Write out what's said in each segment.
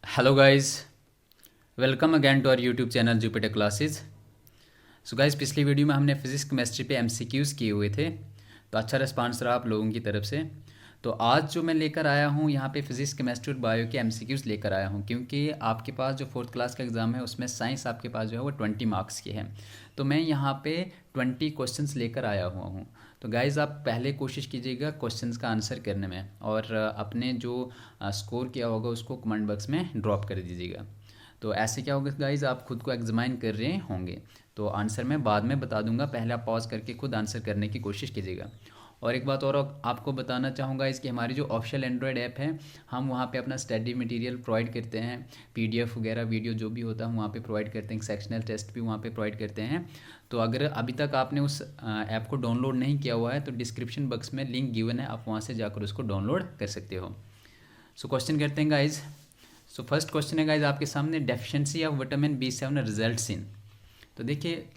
Hello guys, welcome again to our YouTube channel Jupiter classes. So guys, पिछली video में हमने physics chemistry पे MCQs किए हुए थे, तो अच्छा रिस्पांस रहा आप लोगों की तरफ से। तो आज जो मैं लेकर आया हूँ यहाँ पे फिजिक्स केमिस्ट्री और बायो के एमसीक्यूज़ लेकर आया हूँ, क्योंकि आपके पास जो फोर्थ क्लास का एग्ज़ाम है उसमें साइंस आपके पास जो है वो 20 मार्क्स की है। तो मैं यहाँ पे 20 क्वेश्चंस लेकर आया हुआ हूँ। तो गाइज़, आप पहले कोशिश कीजिएगा क्वेश्चंस का आंसर करने में, और अपने जो स्कोर किया होगा उसको कमेंट बॉक्स में ड्रॉप कर दीजिएगा। तो ऐसे क्या होगा गाइज़, आप खुद को एग्जामाइन कर रहे होंगे, तो आंसर मैं बाद में बता दूंगा, पहले आप पॉज करके खुद आंसर करने की कोशिश कीजिएगा। और एक बात और आपको बताना चाहूँगा, इसकी हमारी जो ऑफिशियल एंड्रॉयड ऐप है, हम वहाँ पे अपना स्टडी मटेरियल प्रोवाइड करते हैं, पीडीएफ वगैरह वीडियो जो भी होता है वहाँ पे प्रोवाइड करते हैं, सेक्शनल टेस्ट भी वहाँ पे प्रोवाइड करते हैं। तो अगर अभी तक आपने उस ऐप को डाउनलोड नहीं किया हुआ है तो डिस्क्रिप्शन बॉक्स में लिंक गिवन है, आप वहाँ से जाकर उसको डाउनलोड कर सकते हो। सो क्वेश्चन करते हैं गाइज। सो फर्स्ट क्वेश्चन है गाइज आपके सामने, deficiency of vitamin B7 results in. तो देखिए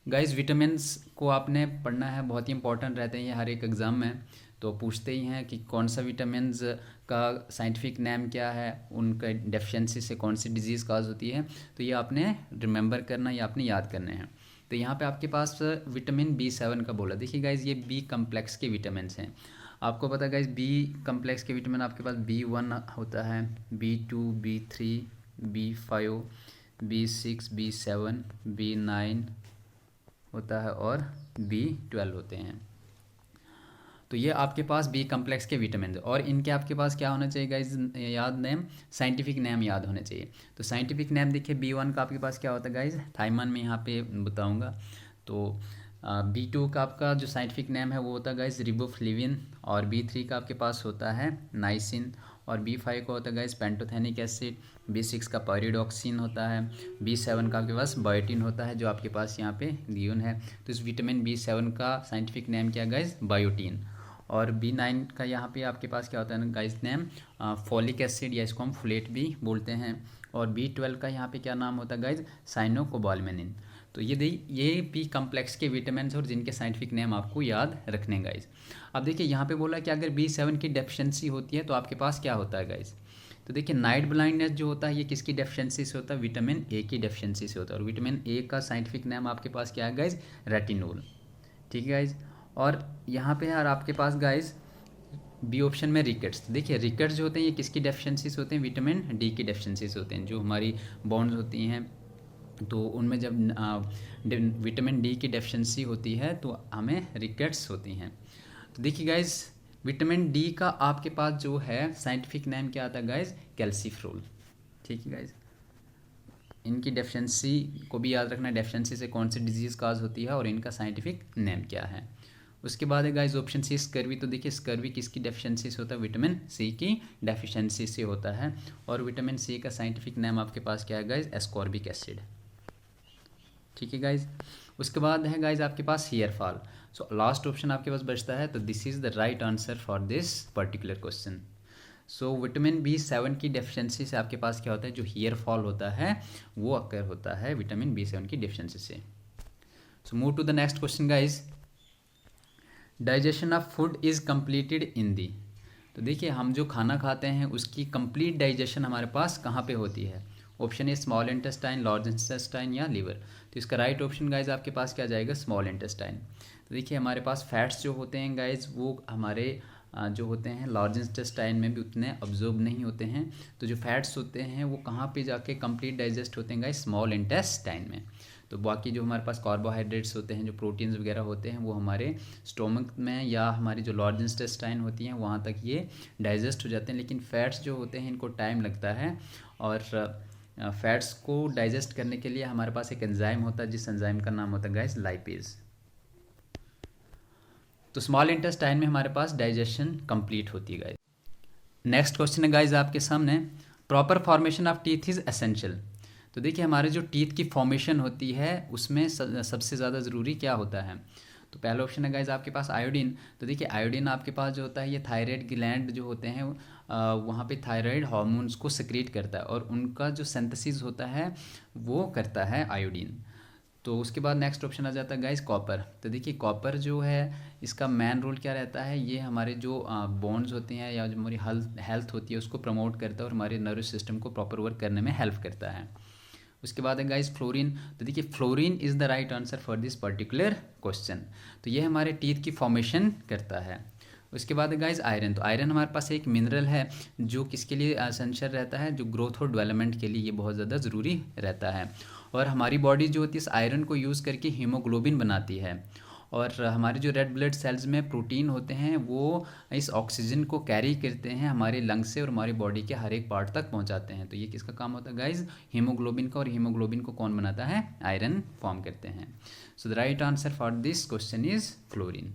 गाइज, विटामिन्स को आपने पढ़ना है, बहुत ही इंपॉर्टेंट रहते हैं ये हर एक एग्ज़ाम में। तो पूछते ही हैं कि कौन सा विटामिन्स का साइंटिफिक नेम क्या है, उनका डेफिशिएंसी से कौन सी डिजीज़ काज होती है। तो ये आपने रिमेंबर करना, ये आपने याद करने हैं। तो यहाँ पे आपके पास विटामिन B7 का बोला। देखिए गाइज, ये बी कम्प्लेक्स के विटामिन्स हैं। आपको पता है गाइज, बी कम्प्लेक्स के विटामिन आपके पास B1 होता है, B2, B3, B5, B6, B7, B9 होता है, और B12 होते हैं। तो ये आपके बी बी कम्प्लेक्स के विटामिन, और इनके आपके पास क्या होना चाहिए गाइज, याद नेम, साइंटिफिक नेम याद होने चाहिए। तो साइंटिफिक नेम देखिए, B1 का आपके पास क्या होता है गाइज, थाइमन में यहाँ पे बताऊँगा। तो B2 का आपका जो साइंटिफिक नेम है वो होता है गाइज रिबोफ्लेविन, और B3 का आपके पास होता है नाइसिन, और B5 का होता है गाइज पेंटोथेनिक एसिड, B6 का पायरिडॉक्सिन होता है, B7 का आपके पास बायोटिन होता है जो आपके पास यहाँ पे गिवन है। तो इस विटामिन B7 का साइंटिफिक नेम क्या है गाइज, बायोटिन। और B9 का यहाँ पे आपके पास क्या होता है ना गाइज नेम, फॉलिक एसिड, या इसको हम फोलेट भी बोलते हैं। और B12 का यहाँ पे क्या नाम होता है गाइज, साइनोकोबालमेनिन। तो ये बी कम्प्लेक्स के विटामिन और जिनके साइंटिफिक नेम आपको याद रखने गाइज। अब देखिए यहाँ पे बोला कि अगर B7 की डेफिशिएंसी होती है तो आपके पास क्या होता है गाइज। तो देखिए, नाइट ब्लाइंडनेस जो होता है ये किसकी डेफिशिएंसी से होता है, विटामिन ए की डेफिशिएंसी से होता है। और विटामिन ए का साइंटिफिक नेम आपके पास क्या है गाइज, रेटिनोल। ठीक है गाइज। और यहाँ पे यार आपके पास गाइज बी ऑप्शन में रिकेट्स। देखिए रिकेट्स जो होते हैं ये किसकी डेफिशिएंसी से होते हैं, विटामिन डी की डेफिशिएंसी से होते हैं। जो हमारी बॉन्ड्स होती हैं तो उनमें जब विटामिन डी की डेफिशिएंसी होती है तो हमें रिकेट्स होती हैं। तो देखिए गाइज, विटामिन डी का आपके पास जो है साइंटिफिक नेम क्या आता है गाइज, कैल्सीफ्रोल। ठीक है गाइज, इनकी डेफिशिएंसी को भी याद रखना, डेफिशिएंसी से कौन सी डिजीज़ काज होती है और इनका साइंटिफिक नेम क्या है। उसके बाद है गाइज ऑप्शन सी स्कर्वी। तो देखिए स्कर्वी किसकी डेफिशिएंसी से होता है, विटामिन सी की डेफिशिएंसी से होता है। और विटामिन सी का साइंटिफिक नेम आपके पास क्या है गाइज, एस्कॉर्बिक एसिड। ठीक है गाइज। उसके बाद है गाइज आपके पास hair fall. So last option आपके पास बचता है, तो this is the right answer for this particular question. So vitamin B7 की डेफिशिएंसी से आपके पास क्या होता है, जो हेयर फॉल होता है वो अकर होता है विटामिन B7 की डेफिशिएंसी से। So move to the next question guys, digestion of food is completed in the. तो देखिए हम जो खाना खाते हैं उसकी कंप्लीट डाइजेशन हमारे पास कहाँ पे होती है। Option A small intestine, large intestine, या लीवर। तो इसका राइट ऑप्शन गाइज आपके पास क्या जाएगा, स्मॉल इंटेस्टाइन। तो देखिए हमारे पास फैट्स जो होते हैं गाइज वो हमारे जो होते हैं लार्ज इंटेस्टाइन में भी उतने अब्जॉर्ब नहीं होते हैं। तो जो फैट्स होते हैं वो कहाँ पे जाके कंप्लीट डाइजेस्ट होते हैं गाइज, स्मॉल इंटेस्टाइन में। तो बाकी जो हमारे पास कार्बोहाइड्रेट्स होते हैं, जो प्रोटीन्स वगैरह होते हैं, वो हमारे स्टोमक में या हमारी जो लार्ज इंटेस्टाइन होती हैं वहाँ तक ये डाइजेस्ट हो जाते हैं। लेकिन फैट्स जो होते हैं इनको टाइम लगता है, और फैट्स को डाइजेस्ट करने के लिए हमारे पास एक एंजाइम होता है जिस एंजाइम का नाम होता है गाइस लाइपेज। तो स्मॉल इंटेस्टाइन में हमारे पास डाइजेशन कंप्लीट होती है गाइस। नेक्स्ट क्वेश्चन है गाइस आपके सामने, proper formation of teeth is essential. तो देखिए हमारे जो टीथ की फॉर्मेशन होती है उसमें सबसे ज़्यादा ज़रूरी क्या होता है। तो पहला ऑप्शन है गाइज आपके पास आयोडीन। तो देखिए आयोडीन आपके पास जो होता है ये थायराइड ग्लैंड जो होते हैं वहाँ पे थायराइड हार्मोन्स को सिक्रीट करता है, और उनका जो सिंथेसिस होता है वो करता है आयोडीन। तो उसके बाद नेक्स्ट ऑप्शन आ जाता है गाइस कॉपर। तो देखिए कॉपर जो है इसका मेन रोल क्या रहता है, ये हमारे जो बोन्स होते हैं या जो हमारी हेल्थ होती है उसको प्रमोट करता है और हमारे नर्वस सिस्टम को प्रॉपर वर्क करने में हेल्प करता है। उसके बाद है गाइस फ्लोरीन। तो देखिए fluorine is the right answer for this particular question. तो ये हमारे टीथ की फॉर्मेशन करता है। उसके बाद है गाइस आयरन। तो आयरन हमारे पास एक मिनरल है जो किसके लिए एसेंशियल रहता है, जो ग्रोथ और डेवलपमेंट के लिए ये बहुत ज़्यादा ज़रूरी रहता है। और हमारी बॉडी जो होती है इस आयरन को यूज़ करके हीमोग्लोबिन बनाती है। और हमारे जो रेड ब्लड सेल्स में प्रोटीन होते हैं वो इस ऑक्सीजन को कैरी करते हैं हमारे लंग्स से और हमारी बॉडी के हर एक पार्ट तक पहुंचाते हैं। तो ये किसका काम होता है गाइज, हीमोग्लोबिन का। और हीमोग्लोबिन को कौन बनाता है, आयरन फॉर्म करते हैं। सो the right answer for this question is fluorine.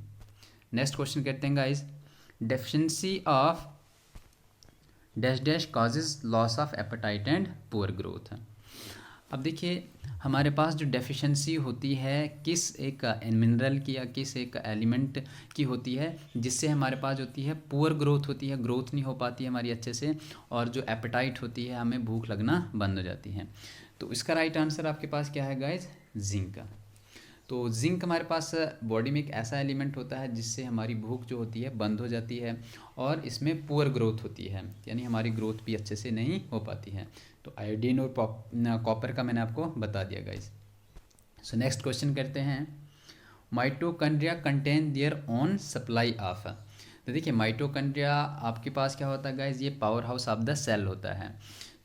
Next question करते हैं guys, deficiency of dash dash causes loss of appetite and poor growth. अब देखिए हमारे पास जो डेफिशिएंसी होती है किस एक मिनरल की या किस एक एलिमेंट की होती है, जिससे हमारे पास होती है पुअर ग्रोथ होती है, ग्रोथ नहीं हो पाती है हमारी अच्छे से, और जो एपेटाइट होती है हमें भूख लगना बंद हो जाती है। तो इसका राइट आंसर आपके पास क्या है गाइज, जिंक। तो जिंक हमारे पास बॉडी में एक ऐसा एलिमेंट होता है जिससे हमारी भूख जो होती है बंद हो जाती है और इसमें पुअर ग्रोथ होती है, यानी हमारी ग्रोथ भी अच्छे से नहीं हो पाती है। तो आयोडीन और कॉपर का मैंने आपको बता दिया गाइस। सो नेक्स्ट क्वेश्चन करते हैं, mitochondria contain their own supply of. तो देखिए माइटोकॉन्ड्रिया आपके पास क्या होता है गाइस, ये powerhouse of the cell होता है।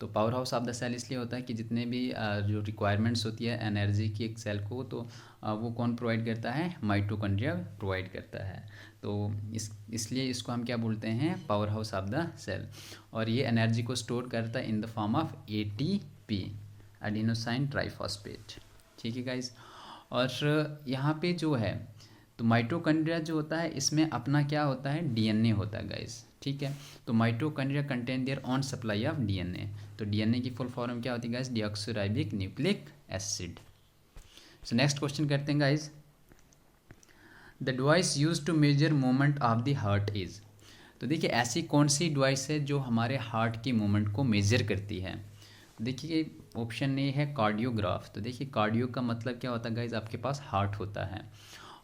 तो powerhouse of the cell इसलिए होता है कि जितने भी जो रिक्वायरमेंट्स होती है एनर्जी की एक सेल को, तो वो कौन प्रोवाइड करता है, माइटोकॉन्ड्रिया प्रोवाइड करता है। तो इसलिए इसको हम क्या बोलते हैं, powerhouse of the cell. और ये एनर्जी को स्टोर करता है in the form of ATP, adenosine triphosphate. ठीक है गाइज। और यहाँ पे जो है तो माइटोकॉन्ड्रिया जो होता है इसमें अपना क्या होता है, DNA होता है गाइज। ठीक है, तो mitochondria contain their own supply of DNA। तो DNA की फुल फॉर्म क्या होती है guys, deoxyribonucleic nucleic acid. So next question करते हैं guys, the device use to measure movement of the heart is. तो देखिए ऐसी कौन सी डिवाइस है जो हमारे हार्ट की मूवमेंट को मेजर करती है। देखिए ऑप्शन ए है कार्डियोग्राफ। तो देखिए कार्डियो का मतलब क्या होता है गाइज, आपके पास हार्ट होता है,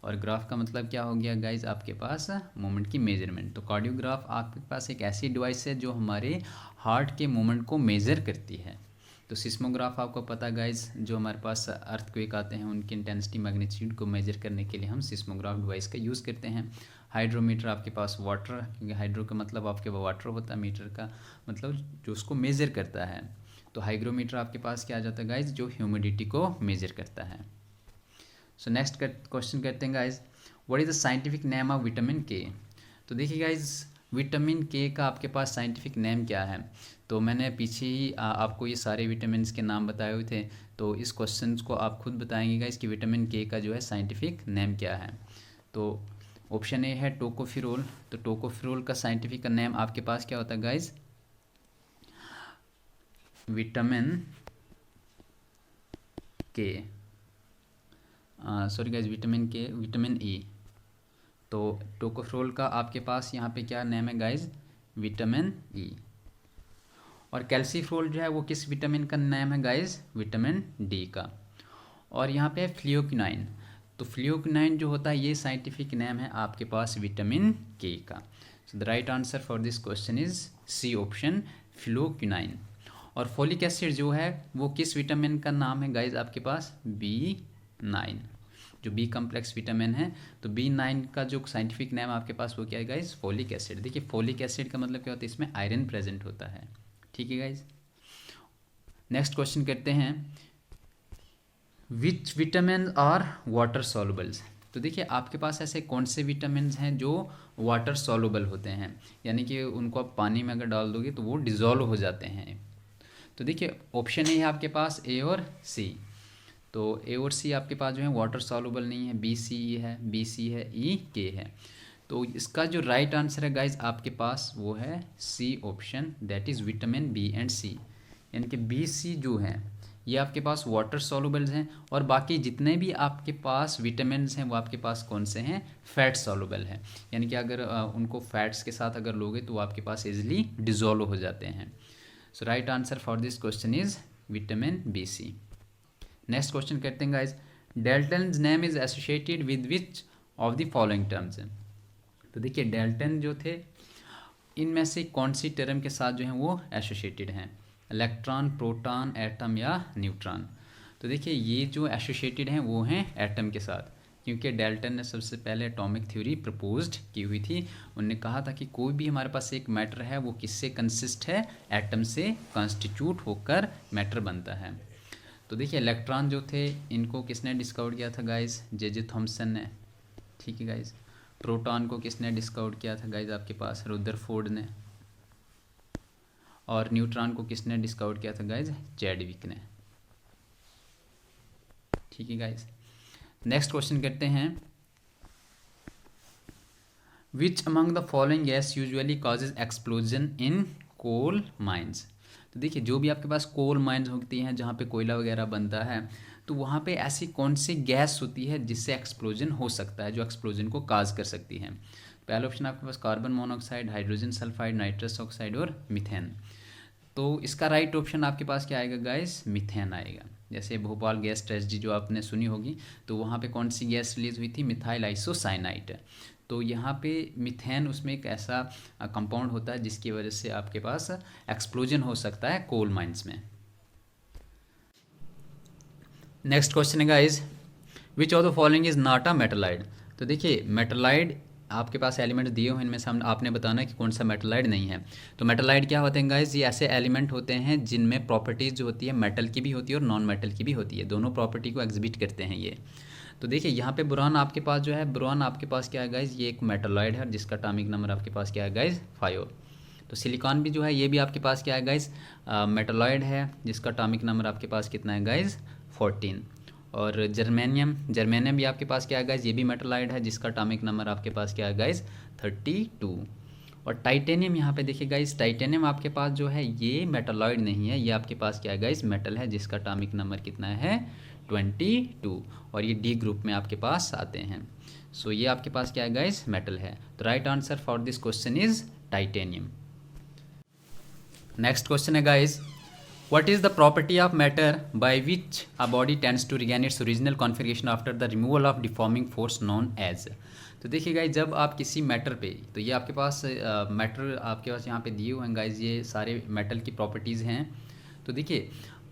और ग्राफ का मतलब क्या हो गया गाइज, आपके पास मूवमेंट की मेजरमेंट। तो कार्डियोग्राफ आपके पास एक ऐसी डिवाइस है जो हमारे हार्ट के मूवमेंट को मेज़र करती है। तो सिस्मोग्राफ आपको पता गाइज, जो हमारे पास अर्थक्वेक आते हैं उनकी इंटेंसिटी मैग्नीट्यूड को मेजर करने के लिए हम सिस्मोग्राफ डिवाइस का यूज़ करते हैं। हाइड्रोमीटर आपके पास वाटर, क्योंकि हाइड्रो का मतलब आपके वाटर होता है, मीटर का मतलब जो उसको मेज़र करता है। तो हाइग्रोमीटर आपके पास क्या आ जाता है गाइज, जो ह्यूमिडिटी को मेज़र करता है। सो नेक्स्ट क्वेश्चन करते हैं guys, what is the scientific name of vitamin के। तो देखिए गाइज विटामिन के का आपके पास साइंटिफिक नेम क्या है। तो मैंने पीछे ही आपको ये सारे विटामिन के नाम बताए हुए थे, तो इस क्वेश्चन को आप खुद बताएंगे गाइज कि विटामिन के का जो है साइंटिफिक नेम क्या है। तो ऑप्शन ए है टोकोफिरोल। तो टोकोफिरोल का साइंटिफिक नेम आपके पास क्या होता है गाइज, विटामिन के, सॉरी गाइज विटामिन ई। तो टोकोफिरोल का आपके पास यहाँ पे क्या नेम है गाइज, विटामिन ई। और कैल्सीफ्रोल जो है वो किस विटामिन का नेम है गाइज, विटामिन डी का। और यहाँ पे फ्लियोक्विनाइन। तो फ्लियोक्विनाइन जो होता है ये साइंटिफिक नेम है आपके पास विटामिन के का। So the right answer for this question is C option, फ्लियोक्विनाइन। और फोलिक एसिड जो है वो किस विटामिन का नाम है गाइज आपके पास, B9, जो बी कम्प्लेक्स विटामिन है। तो B9 का जो साइंटिफिक नेम आपके पास वो क्या है गाइज, फोलिक एसिड। देखिए फोलिक एसिड का मतलब क्या होता है, इसमें आयरन प्रेजेंट होता है। ठीक है गाइज। नेक्स्ट क्वेश्चन करते हैं, विच विटामिन आर वाटर सॉल्युबल्स। तो देखिए आपके पास ऐसे कौन से विटामिन हैं जो वाटर सॉल्युबल होते हैं, यानी कि उनको आप पानी में अगर डाल दोगे तो वो डिज़ोल्व हो जाते हैं। तो देखिए ऑप्शन ए है आपके पास ए और सी। तो ए और सी आपके पास जो है वाटर सॉल्युबल नहीं है, BC है, BC है, EK है। तो इसका जो राइट आंसर है गाइज आपके पास वो है C option, that is vitamin B and C। यानी कि BC जो है ये आपके पास वाटर सॉल्युबल्स हैं, और बाकी जितने भी आपके पास विटामिन्स हैं वो आपके पास कौन से हैं, फैट सॉल्युबल हैं। यानी कि अगर उनको फैट्स के साथ अगर लोगे तो वो आपके पास इजीली डिज़ोल्व हो जाते हैं। So right answer for this question is vitamin BC। Next question करते हैं guys, Dalton's name is associated with which of the following terms. तो देखिए डेल्टन जो थे इनमें से कौन सी टर्म के साथ जो है वो एसोसिएटेड हैं, इलेक्ट्रॉन, प्रोटॉन, एटम या न्यूट्रॉन। तो देखिए ये जो एसोसिएटेड हैं वो हैं एटम के साथ, क्योंकि डेल्टन ने सबसे पहले एटॉमिक थ्योरी प्रपोज्ड की हुई थी। उन्होंने कहा था कि कोई भी हमारे पास एक मैटर है वो किससे कंसिस्ट है, एटम से कॉन्स्टिट्यूट होकर मैटर बनता है। तो देखिए इलेक्ट्रॉन जो थे इनको किसने डिस्कवर किया था गाइस, जे थॉमसन ने, ठीक है गाइस। प्रोटॉन को किसने डिस्कवर किया था गाइस, आपके पास रुदरफोर्ड ने। और न्यूट्रॉन को किसने डिस्कवर किया था गाइस, चैडविक ने, ठीक है गाइस। नेक्स्ट क्वेश्चन करते हैं, which among the following gas usually causes explosion in coal mines. तो देखिए जो भी आपके पास कोल माइंस होती हैं जहाँ पे कोयला वगैरह बनता है, तो वहाँ पे ऐसी कौन सी गैस होती है जिससे एक्सप्लोजन हो सकता है, जो एक्सप्लोजन को काज कर सकती है। पहला ऑप्शन आपके पास carbon monoxide, hydrogen sulphide, nitrous oxide और मीथेन। तो इसका राइट ऑप्शन आपके पास क्या आएगा गाइस, मीथेन आएगा। जैसे भोपाल गैस ट्रेजेडी जो आपने सुनी होगी, तो वहाँ पे कौन सी गैस रिलीज हुई थी, मिथाइल आइसोसाइनाइड। तो यहाँ पे मीथेन उसमें एक ऐसा कंपाउंड होता है जिसकी वजह से आपके पास एक्सप्लोजन हो सकता है कोल माइंस में। नेक्स्ट क्वेश्चन है guys, which of the following is not a metalloid. तो देखिए मेटलाइड आपके पास एलिमेंट्स दिए हुए, इनमें से आपने बताना है कि कौन सा मेटलाइड नहीं है। तो मेटलाइड क्या होते हैं गाइस, ये ऐसे एलिमेंट होते हैं जिनमें प्रॉपर्टीज़ जो होती है मेटल की भी होती है और नॉन मेटल की भी होती है, दोनों प्रॉपर्टी को एग्जिबिट करते हैं ये। तो देखिए यहाँ पे बोरान आपके पास जो है, बोरान आपके पास क्या है गाइस, ये एक मेटलॉइड है जिसका एटॉमिक नंबर आपके पास क्या है गाइस, 5। तो सिलिकॉन भी जो है ये भी आपके पास क्या है गाइस, मेटलॉइड है जिसका एटॉमिक नंबर आपके पास कितना है गाइस, 14। और जर्मेनियम भी आपके पास क्या है गाइस, ये भी मेटलॉइड है जिसका एटॉमिक नंबर आपके पास क्या है गाइस, 32। और टाइटेनियम यहाँ पे देखिए गाइस, टाइटेनियम आपके पास जो है ये मेटलॉइड नहीं है, ये आपके पास क्या है गाइस, मेटल है जिसका एटॉमिक नंबर कितना है, 22। और ये डी ग्रुप में आपके पास आते हैं। सो ये आपके पास क्या है गाइस, मेटल है। तो right answer for this question is titanium. Next question है guys, what is the property of matter by which a body tends to regain its original configuration after the removal of deforming force known as. तो देखिए guys जब आप किसी matter पे, तो ये आपके पास मैटर आपके पास यहाँ पे दिए हुए हैं गाइस, ये सारे मेटल की प्रॉपर्टीज़ हैं। तो देखिए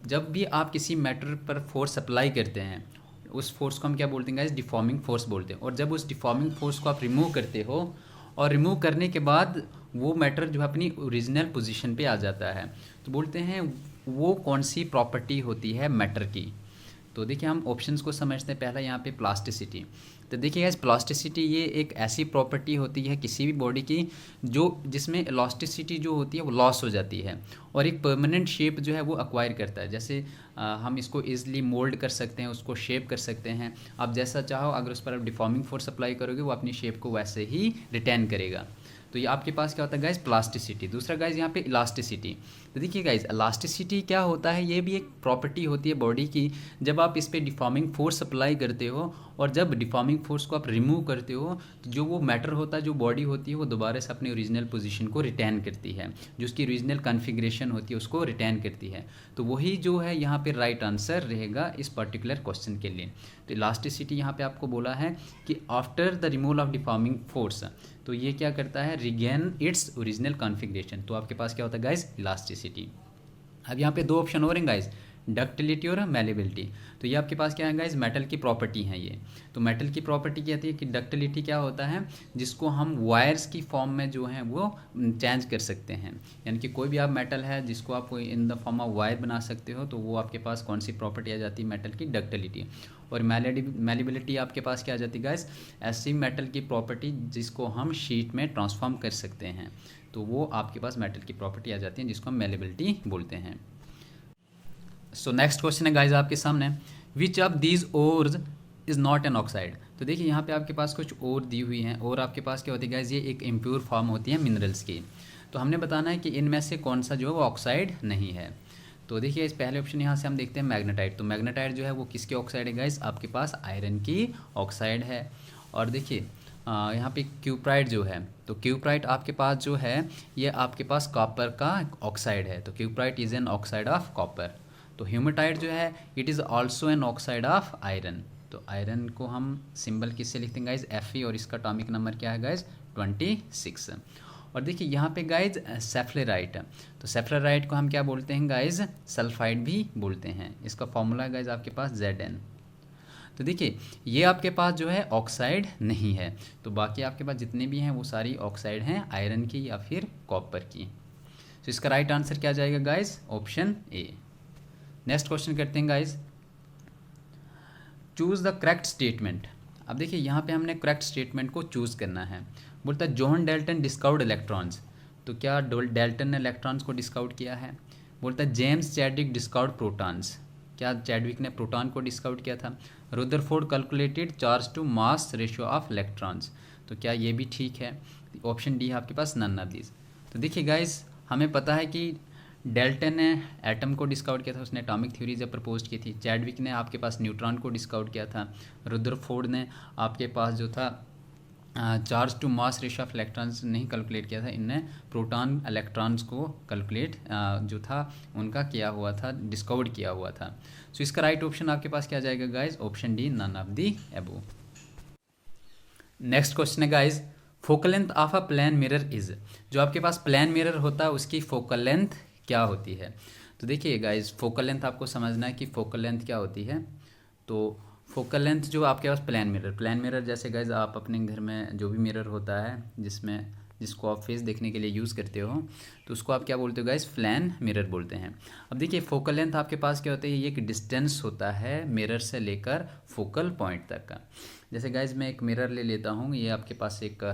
जब भी आप किसी मैटर पर फोर्स अप्लाई करते हैं, उस फोर्स को हम क्या बोलते हैं गाइस, डिफॉर्मिंग फोर्स बोलते हैं। और जब उस डिफॉर्मिंग फोर्स को आप रिमूव करते हो और रिमूव करने के बाद वो मैटर जो है अपनी ओरिजिनल पोजीशन पे आ जाता है, तो बोलते हैं वो कौन सी प्रॉपर्टी होती है मैटर की। तो देखिए हम ऑप्शंस को समझते हैं। पहला यहाँ पे प्लास्टिसिटी। तो देखिए गाइस प्लास्टिसिटी ये एक ऐसी प्रॉपर्टी होती है किसी भी बॉडी की जो जिसमें इलास्टिसिटी जो होती है वो लॉस हो जाती है और एक परमानेंट शेप जो है वो अक्वायर करता है। जैसे हम इसको ईजिली मोल्ड कर सकते हैं, उसको शेप कर सकते हैं। आप जैसा चाहो अगर उस पर आप डिफॉर्मिंग फोर्स अप्लाई करोगे वो अपनी शेप को वैसे ही रिटेन करेगा। तो ये आपके पास क्या होता है गाइस, प्लास्टिसिटी। दूसरा गाइस यहाँ पे इलास्टिसिटी। तो देखिए गाइस इलास्टिसिटी क्या होता है, ये भी एक प्रॉपर्टी होती है बॉडी की। जब आप इस पर डिफॉर्मिंग फोर्स अप्लाई करते हो और जब डिफॉर्मिंग फोर्स को आप रिमूव करते हो तो जो वो मैटर होता है, जो बॉडी होती है, वो दोबारा से अपनी ओरिजिनल पोजीशन को रिटेन करती है, जो उसकी ओरिजिनल कॉन्फ़िगरेशन होती है उसको रिटेन करती है। तो वही जो है यहाँ पे राइट आंसर रहेगा इस पर्टिकुलर क्वेश्चन के लिए। तो इलास्टिसिटी यहाँ पे आपको बोला है कि after the removal of deforming force, तो ये क्या करता है, रिगेन इट्स ओरिजिनल कॉन्फ़िगरेशन। तो आपके पास क्या होता है गाइस, इलास्टिसिटी। अब यहाँ पे दो ऑप्शन और हैं गाइस, डक्टिलिटी और मेलेबिलिटी। तो ये आपके पास क्या है गाइस, मेटल की प्रॉपर्टी है ये। तो मेटल की प्रॉपर्टी कहती है कि डक्टिलिटी क्या होता है, जिसको हम वायर्स की फॉर्म में जो है वो चेंज कर सकते हैं। यानी कि कोई भी आप मेटल है जिसको आप इन द फॉर्म ऑफ वायर बना सकते हो, तो वो आपके पास कौन सी प्रॉपर्टी आ जाती है, मेटल की डक्टिलिटी। और मेलेबिलिटी आपके पास क्या आ जाती है गाइस, ऐसी मेटल की प्रॉपर्टी जिसको हम शीट में ट्रांसफॉर्म कर सकते हैं, तो वो आपके पास मेटल की प्रॉपर्टी आ जाती है जिसको हम मेलेबिलिटी बोलते हैं। सो नेक्स्ट क्वेश्चन है गाइज आपके सामने, which of these ores is not an oxide. तो देखिए यहाँ पे आपके पास कुछ और दी हुई हैं और आपके पास क्या होती है गाइज, ये एक इम्प्योर फॉर्म होती है मिनरल्स की। तो हमने बताना है कि इनमें से कौन सा जो है वो ऑक्साइड नहीं है। तो देखिए इस पहले ऑप्शन यहाँ से हम देखते हैं मैग्नेटाइट। तो मैग्नेटाइट जो है वो किसकी ऑक्साइड है गाइज, आपके पास आयरन की ऑक्साइड है। और देखिए यहाँ पे क्यूप्राइट जो है, तो क्यूप्राइट आपके पास जो है ये आपके पास कॉपर का ऑक्साइड है। तो cuprite is an oxide of copper. तो ह्यूमेटाइट जो है it is also an oxide of iron. तो आयरन को हम सिंबल किससे लिखते हैं गाइज, Fe, और इसका एटॉमिक नंबर क्या है गाइज, 26। और देखिए यहाँ पे गाइज सेफ्लेराइट, तो सेफ्लेराइट को हम क्या बोलते हैं गाइज, सल्फाइड भी बोलते हैं। इसका फॉर्मूला है गाइज आपके पास Zn। तो देखिए ये आपके पास जो है ऑक्साइड नहीं है, तो बाकी आपके पास जितने भी हैं वो सारी ऑक्साइड हैं आयरन की या फिर कॉपर की। तो इसका राइट आंसर क्या जाएगा guys, option A. Next question करते हैं guys, choose the correct statement. अब देखिए यहाँ पे हमने करेक्ट स्टेटमेंट को चूज़ करना है। बोलता है जॉन डाल्टन डिस्कवर्ड इलेक्ट्रॉन्स, तो क्या डाल्टन ने इलेक्ट्रॉन्स को डिस्कवर किया है। बोलता है जेम्स चैडविक डिस्कवर्ड प्रोटॉन्स, क्या चैडविक ने प्रोटॉन को डिस्कवर किया था। Rutherford calculated charge to mass ratio of electrons, तो क्या ये भी ठीक है। ऑप्शन डी है आपके पास नन ऑफ दिस। तो देखिए गाइस हमें पता है कि डाल्टन ने एटम को डिस्कवर किया था, उसने एटॉमिक थ्योरी जब प्रपोज की थी। चैडविक ने आपके पास न्यूट्रॉन को डिस्कवर किया था। रुदरफोर्ड ने आपके पास जो था charge to mass ratio of electrons नहीं कैलकुलेट किया था, इनने प्रोटॉन इलेक्ट्रॉन्स को कैलकुलेट जो था उनका किया हुआ था, डिस्कवर किया हुआ था। सो इसका राइट ऑप्शन आपके पास क्या जाएगा guys, option D none of the above. Next question है guys, focal length of a plane mirror is, जो आपके पास प्लेन मिरर होता है उसकी फोकल लेंथ क्या होती है। तो देखिए गाइज फोकल लेंथ आपको समझना है कि फोकल लेंथ क्या होती है। तो फोकल लेंथ जो आपके पास प्लेन मिरर जैसे गाइज आप अपने घर में जो भी मिरर होता है जिसको आप फेस देखने के लिए यूज़ करते हो, तो उसको आप क्या बोलते हो गाइज, प्लेन मिरर बोलते हैं। अब देखिए फोकल लेंथ आपके पास क्या होता है, ये एक डिस्टेंस होता है मिरर से लेकर फोकल पॉइंट तक का। जैसे गाइज मैं एक मिरर ले लेता हूँ, ये आपके पास एक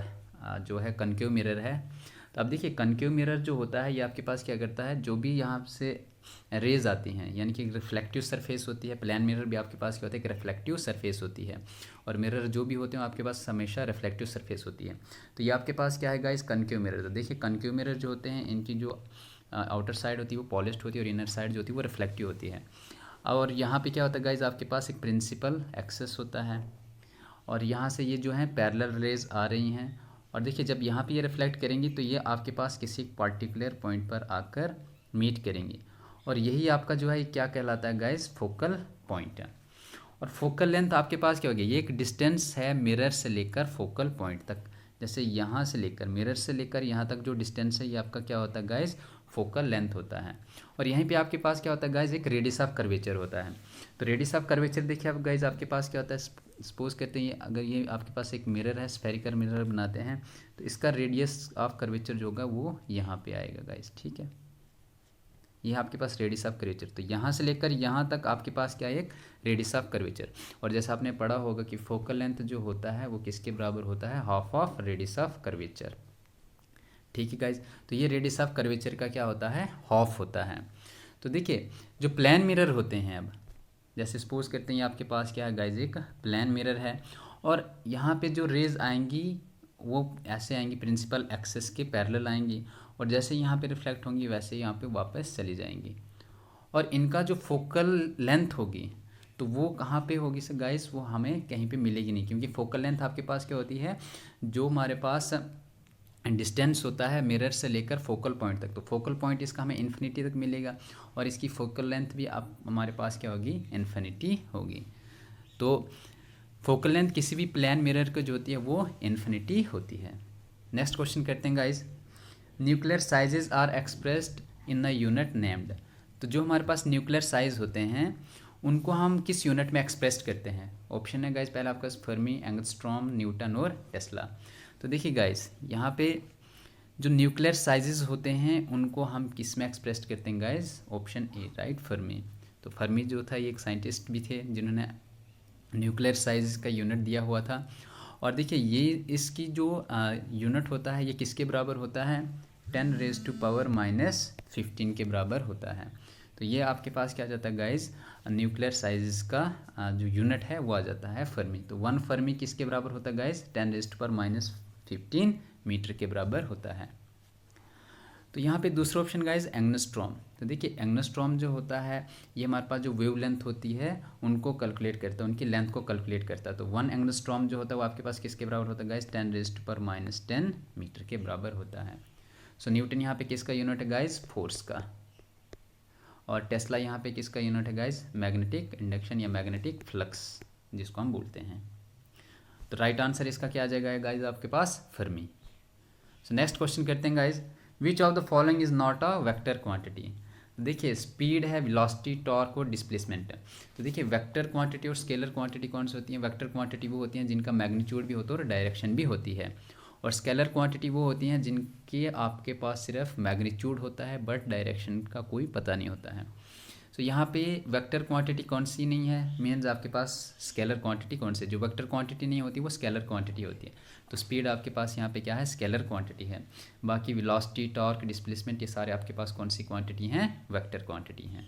जो है कनकेव मिरर है। तो अब देखिए कनकेव मिरर जो होता है ये आपके पास क्या करता है, जो भी यहाँ से रेज आती हैं यानी कि रिफ्लेक्टिव सरफेस होती है। प्लेन मिरर भी आपके पास क्या होता है, कि रिफ्लेक्टिव सरफेस होती है, और मिरर जो भी होते हैं आपके पास हमेशा रिफ्लेक्टिव सरफेस होती है। तो ये आपके पास क्या है गाइस, कनकेव मिरर। तो देखिए कनकेव मिरर जो होते हैं इनकी जो आउटर साइड होती है वो पॉलिश्ड होती है, और इनर साइड जो होती है वो रिफ्लेक्टिव होती है। और यहाँ पे क्या होता है गाइस, आपके पास एक प्रिंसिपल एक्सेस होता है, और यहाँ से ये जो है पैरेलल रेज आ रही हैं, और देखिए जब यहाँ पे ये रिफ्लेक्ट करेंगी तो ये आपके पास किसी पर्टिकुलर पॉइंट पर आकर मीट करेंगी, और यही आपका जो है क्या कहलाता है गाइस, फोकल पॉइंट है। और फोकल लेंथ आपके पास क्या होगी, ये एक डिस्टेंस है मिरर से लेकर फोकल पॉइंट तक। जैसे यहाँ से लेकर मिरर से लेकर यहाँ तक जो डिस्टेंस है ये आपका क्या होता है गाइस, फोकल लेंथ होता है। और यहीं पे आपके पास क्या होता है गाइस, एक रेडियस ऑफ कर्वेचर होता है। तो रेडियस ऑफ कर्वेचर देखिए आप गाइस आपके पास क्या होता है, सपोज करते हैं अगर ये आपके पास एक मिरर है, स्फेरिकल मिरर बनाते हैं, तो इसका रेडियस ऑफ कर्वेचर जो होगा वो यहाँ पे आएगा गाइस, ठीक है। ये आपके पास रेडियस ऑफ कर्वेचर, तो यहाँ से लेकर यहाँ तक आपके पास क्या है, एक रेडियस ऑफ कर्वेचर। और जैसा आपने पढ़ा होगा कि फोकल लेंथ जो होता है वो किसके बराबर होता है, half of radius of curvature, ठीक है गाइज। तो ये रेडियस ऑफ कर्वेचर का क्या होता है, हाफ होता है। तो देखिए जो प्लेन मिरर होते हैं, अब जैसे सपोज करते हैं आपके पास क्या है गाइज, एक प्लेन मिरर है, और यहाँ पे जो रेज आएंगी वो ऐसे आएंगी, प्रिंसिपल एक्सेस के पैरेलल आएंगी, और जैसे यहाँ पे रिफ्लेक्ट होंगी वैसे यहाँ पे वापस चली जाएंगी। और इनका जो फोकल लेंथ होगी तो वो कहाँ पे होगी सर गाइस, वो हमें कहीं पे मिलेगी नहीं, क्योंकि फोकल लेंथ आपके पास क्या होती है, जो हमारे पास डिस्टेंस होता है मिरर से लेकर फोकल पॉइंट तक, तो फोकल पॉइंट इसका हमें इन्फिनिटी तक मिलेगा, और इसकी फोकल लेंथ भी आप हमारे पास क्या होगी, इन्फिनिटी होगी। तो फोकल लेंथ किसी भी प्लेन मिरर की जो होती है वो इन्फिनिटी होती है। नेक्स्ट क्वेश्चन करते हैं guys, nuclear sizes are expressed in the unit named. तो जो हमारे पास न्यूक्लियर साइज होते हैं उनको हम किस यूनिट में एक्सप्रेस करते हैं। ऑप्शन है गाइस पहला आपका फर्मी, एंगस्ट्रॉम, न्यूटन और टेस्ला। तो देखिए गाइस यहाँ पे जो न्यूक्लियर साइजेस होते हैं उनको हम किस में एक्सप्रेस करते हैं guys, option A right, Fermi. तो फर्मी जो था ये एक साइंटिस्ट भी थे जिन्होंने न्यूक्लियर साइज का यूनिट दिया हुआ था। और देखिए ये इसकी जो यूनिट होता है ये किसके बराबर होता है, 10⁻⁻15 के बराबर होता है। तो ये आपके पास क्या आ जाता है गाइस, न्यूक्लियर साइजेस का जो यूनिट है वो आ जाता है फर्मी। तो 1 फर्मी किसके बराबर होता है गाइस, 10⁻⁻15 मीटर के बराबर होता है। तो यहाँ पे दूसरा ऑप्शन गाइस एंगस्ट्रॉम। तो देखिए एंगस्ट्रॉम जो होता है ये हमारे पास जो वेव लेंथ होती है उनको कैलकुलेट करता है, उनकी लेंथ को कैलकुलेट करता है। तो 1 एंगस्ट्रॉम जो होता है वो आपके पास किसके बराबर होता है गाइस, 10⁻⁻10 मीटर के बराबर होता है। सो न्यूटन यहाँ पे किसका यूनिट है गाइस, फोर्स का। और टेस्ला यहाँ पे किसका यूनिट है गाइस, मैग्नेटिक इंडक्शन या मैग्नेटिक फ्लक्स जिसको हम बोलते हैं। तो राइट आंसर इसका क्या आ जाएगा गाइज आपके पास? फर्मी। सो नेक्स्ट क्वेश्चन करते हैं guys, which of the following is not a vector quantity. देखिए स्पीड है, वेलोसिटी, टॉर्क और डिस्प्लेसमेंट है। तो देखिए वेक्टर क्वांटिटी और स्केलर क्वांटिटी कौन सी होती है? वेक्टर क्वांटिटी वो होती हैं जिनका मैग्नीट्यूड भी होता है और डायरेक्शन भी होती है, और स्केलर क्वांटिटी वो होती हैं जिनके आपके पास सिर्फ मैग्नीट्यूड होता है बट डायरेक्शन का कोई पता नहीं होता है। तो यहाँ पे वेक्टर क्वांटिटी कौन सी नहीं है? मीन्स आपके पास स्केलर क्वांटिटी कौन सी? जो वेक्टर क्वांटिटी नहीं होती वो स्केलर क्वांटिटी होती है। तो स्पीड आपके पास यहाँ पे क्या है? स्केलर क्वांटिटी है। बाकी वेलोसिटी, टॉर्क, डिस्प्लेसमेंट ये सारे आपके पास कौन सी क्वांटिटी हैं? वेक्टर क्वांटिटी हैं।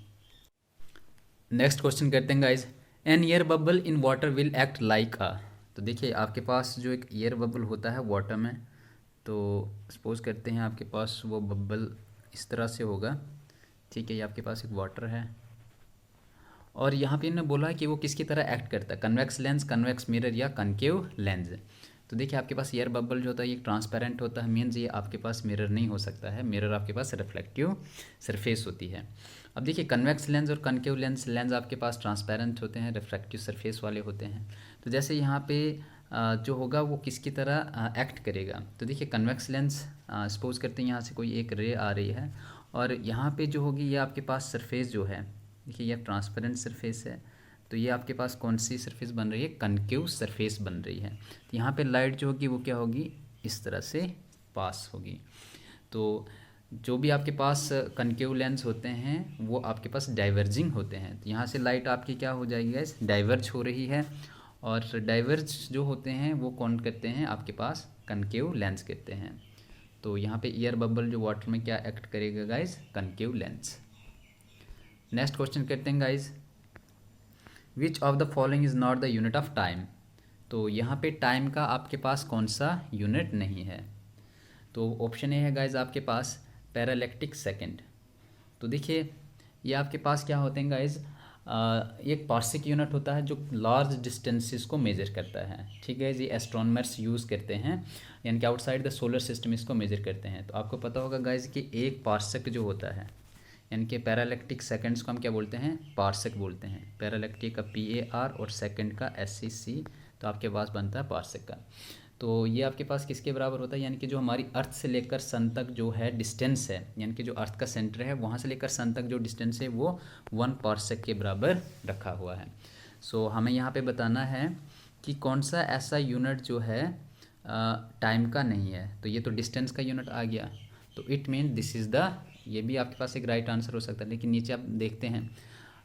नेक्स्ट क्वेश्चन करते हैं guys, an air bubble in water will act like a. तो देखिए आपके पास जो एक एयर बबल होता है वाटर में, तो सपोज करते हैं आपके पास वो बबल इस तरह से होगा, ठीक है। ये आपके पास एक वाटर है और यहाँ पे इन्होंने बोला कि वो किसकी तरह एक्ट करता है, कन्वेक्स लेंस, कन्वेक्स मिरर या कनकेव लेंस। तो देखिए आपके पास एयर बबल जो होता है ये ट्रांसपेरेंट होता है, मीन्स ये आपके पास मिरर नहीं हो सकता है। मिरर आपके पास रिफ्लेक्टिव सरफेस होती है। अब देखिए कन्वेक्स लेंस और कनकेव लेंस आपके पास ट्रांसपेरेंट होते हैं, रिफ्लेक्टिव सरफेस वाले होते हैं। तो जैसे यहाँ पे जो होगा वो किसकी तरह एक्ट करेगा। तो देखिए कन्वेक्स लेंस, सपोज करते हैं यहाँ से कोई एक रे आ रही है और यहाँ पे जो होगी ये आपके पास सरफेस जो है, देखिए ये ट्रांसपेरेंट सरफेस है, तो ये आपके पास कौन सी सरफेस बन रही है? कनकेव सरफेस बन रही है। तो यहाँ पे लाइट जो होगी वो क्या होगी? इस तरह से पास होगी। तो जो भी आपके पास कनकेव लेंस होते हैं वो आपके पास डाइवर्जिंग होते हैं। तो यहाँ से लाइट आपकी क्या हो जाएगी गाइस? डाइवर्ज हो रही है, और डाइवर्ज जो होते हैं वो कौन करते हैं? आपके पास कनकेव लेंस कहते हैं। तो यहाँ पे एयर बबल जो वाटर में क्या एक्ट करेगा guys? Concave lens. Next question करते हैं guys, which of the following is not the unit of time. तो यहाँ पे टाइम का आपके पास कौन सा यूनिट नहीं है? तो ऑप्शन ए है गाइज आपके पास पैरालैक्टिक सेकंड। तो देखिए ये आपके पास क्या होते हैं गाइज, एक पार्सिक यूनिट होता है जो लार्ज डिस्टेंसेस को मेजर करता है, ठीक है। ये एस्ट्रोनॉमर्स यूज़ करते हैं, यानी कि आउटसाइड द सोलर सिस्टम इसको मेजर करते हैं। तो आपको पता होगा गाइज कि एक पार्सक जो होता है, यानी कि पैरालैक्टिक सेकंड्स को हम क्या बोलते हैं? पार्सक बोलते हैं। पैरालैक्टिक का PAR और सेकंड का SEC, तो आपके पास बनता है पार्सक का। तो ये आपके पास किसके बराबर होता है? यानी कि जो हमारी अर्थ से लेकर सन तक जो है डिस्टेंस है, यानी कि जो अर्थ का सेंटर है वहाँ से लेकर सन तक जो डिस्टेंस है वो 1 पार्सक के बराबर रखा हुआ है। सो हमें यहाँ पे बताना है कि कौन सा ऐसा यूनिट जो है टाइम का नहीं है। तो ये तो डिस्टेंस का यूनिट आ गया, तो it mean this is the, ये भी आपके पास एक राइट आंसर हो सकता है। लेकिन नीचे आप देखते हैं,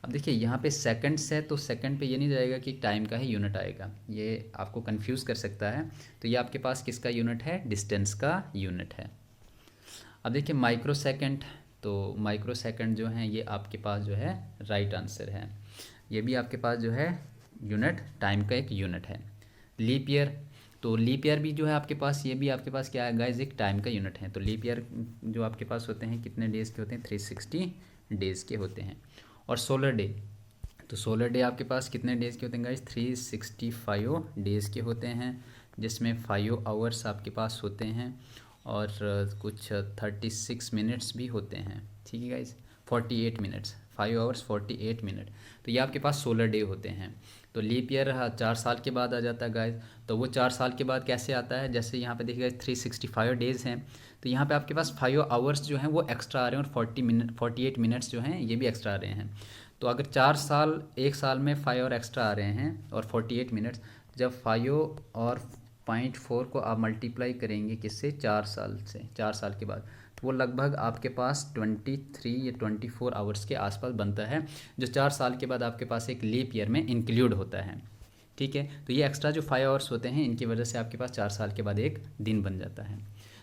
अब देखिए यहाँ पे सेकंड्स है तो सेकंड पे ये नहीं जाएगा कि टाइम का ही यूनिट आएगा, ये आपको कंफ्यूज कर सकता है। तो ये आपके पास किसका यूनिट है? डिस्टेंस का यूनिट है। अब देखिए माइक्रो सेकंड, तो माइक्रो सेकंड जो हैं ये आपके पास जो है राइट आंसर है। ये भी आपके पास जो है यूनिट, टाइम का एक यूनिट है। लीप ईयर, तो लीप ईयर भी जो है आपके पास, ये भी आपके पास क्या है गाइज? एक टाइम का यूनिट है। तो लीप ईयर जो आपके पास होते हैं कितने डेज़ के होते हैं? 360 डेज़ के होते हैं। और सोलर डे, तो सोलर डे आपके पास कितने डेज़ के होते हैं गाइज? 365 डेज़ के होते हैं, जिसमें 5 आवर्स आपके पास होते हैं और कुछ 36 मिनट्स भी होते हैं, ठीक है गाइज। 48 मिनट्स, 5 आवर्स 48 मिनट, तो ये आपके पास सोलर डे होते हैं। तो लीप ईयर 4 साल के बाद आ जाता है गाइज। तो वो 4 साल के बाद कैसे आता है? जैसे यहाँ पे देखिएगा 365 डेज़ हैं, तो यहाँ पे आपके पास 5 आवर्स जो हैं वो एक्स्ट्रा आ रहे हैं और 48 मिनट्स जो हैं ये भी एक्स्ट्रा आ रहे हैं। तो अगर 4 साल, एक साल में 5 और एक्स्ट्रा आ रहे हैं और 48 मिनट्स, जब 5 और 0.4 को आप मल्टीप्लाई करेंगे किससे? 4 साल से, 4 साल के बाद, तो वो लगभग आपके पास 23 या 24 आवर्स के आसपास बनता है, जो 4 साल के बाद आपके पास एक लीप ईयर में इंक्लूड होता है, ठीक है। तो ये एक्स्ट्रा जो 5 आवर्स होते हैं इनकी वजह से आपके पास 4 साल के बाद एक दिन बन जाता है।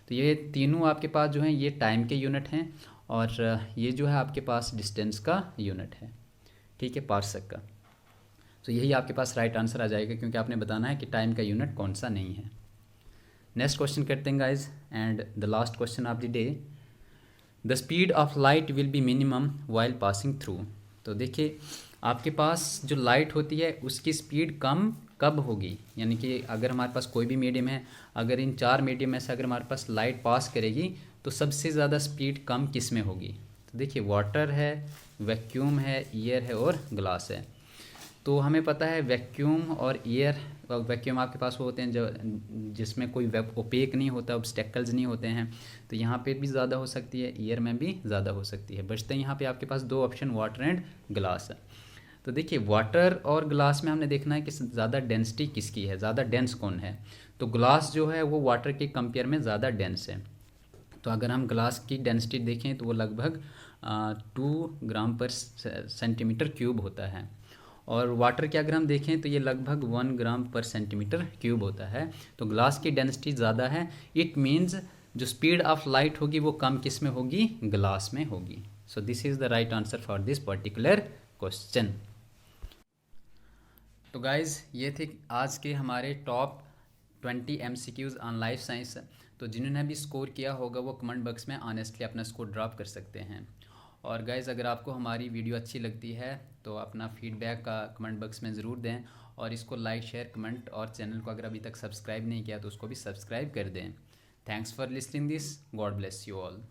तो ये तीनों आपके पास जो हैं ये टाइम के यूनिट हैं, और ये जो है आपके पास डिस्टेंस का यूनिट है, ठीक है, पार्सक का। तो यही आपके पास राइट आंसर आ जाएगा, क्योंकि आपने बताना है कि टाइम का यूनिट कौन सा नहीं है। नेक्स्ट क्वेश्चन करते हैं guys, and the last question of the day, the speed of light will be minimum while passing through. तो देखिए आपके पास जो लाइट होती है उसकी स्पीड कम कब होगी? यानी कि अगर हमारे पास कोई भी मीडियम है, अगर इन 4 मीडियम में से अगर हमारे पास लाइट पास करेगी तो सबसे ज़्यादा स्पीड कम किस में होगी? तो देखिए वाटर है, वैक्यूम है, एयर है और ग्लास है। तो हमें पता है वैक्यूम और एयर, वैक्यूम आपके पास वो होते हैं जो जिसमें कोई ओपेक नहीं होता, ऑब्स्टेकल्स नहीं होते हैं, तो यहाँ पे भी ज़्यादा हो सकती है, एयर में भी ज़्यादा हो सकती है। बचते हैं यहाँ पे आपके पास दो ऑप्शन, वाटर एंड ग्लास। तो देखिए वाटर और ग्लास में हमने देखना है कि ज़्यादा डेंसिटी किसकी है, ज़्यादा डेंस कौन है। तो ग्लास जो है वो वाटर के कंपेयर में ज़्यादा डेंस है। तो अगर हम ग्लास की डेंसिटी देखें तो वो लगभग 2 ग्राम पर सेंटीमीटर क्यूब होता है, और वाटर के अगर हम देखें तो ये लगभग 1 ग्राम पर सेंटीमीटर क्यूब होता है। तो ग्लास की डेंसिटी ज़्यादा है, इट मीन्स जो स्पीड ऑफ लाइट होगी वो कम किस में होगी, ग्लास में होगी। So this is the right answer for this particular question. तो गाइज़ ये थे आज के हमारे top 20 MCQs on life science. तो जिन्होंने भी स्कोर किया होगा वो कमेंट बॉक्स में ऑनेस्टली अपना स्कोर ड्रॉप कर सकते हैं। और गाइज़ अगर आपको हमारी वीडियो अच्छी लगती है तो अपना फीडबैक का कमेंट बॉक्स में ज़रूर दें, और इसको लाइक शेयर कमेंट, और चैनल को अगर अभी तक सब्सक्राइब नहीं किया तो उसको भी सब्सक्राइब कर दें। Thanks for listening this, God bless you all.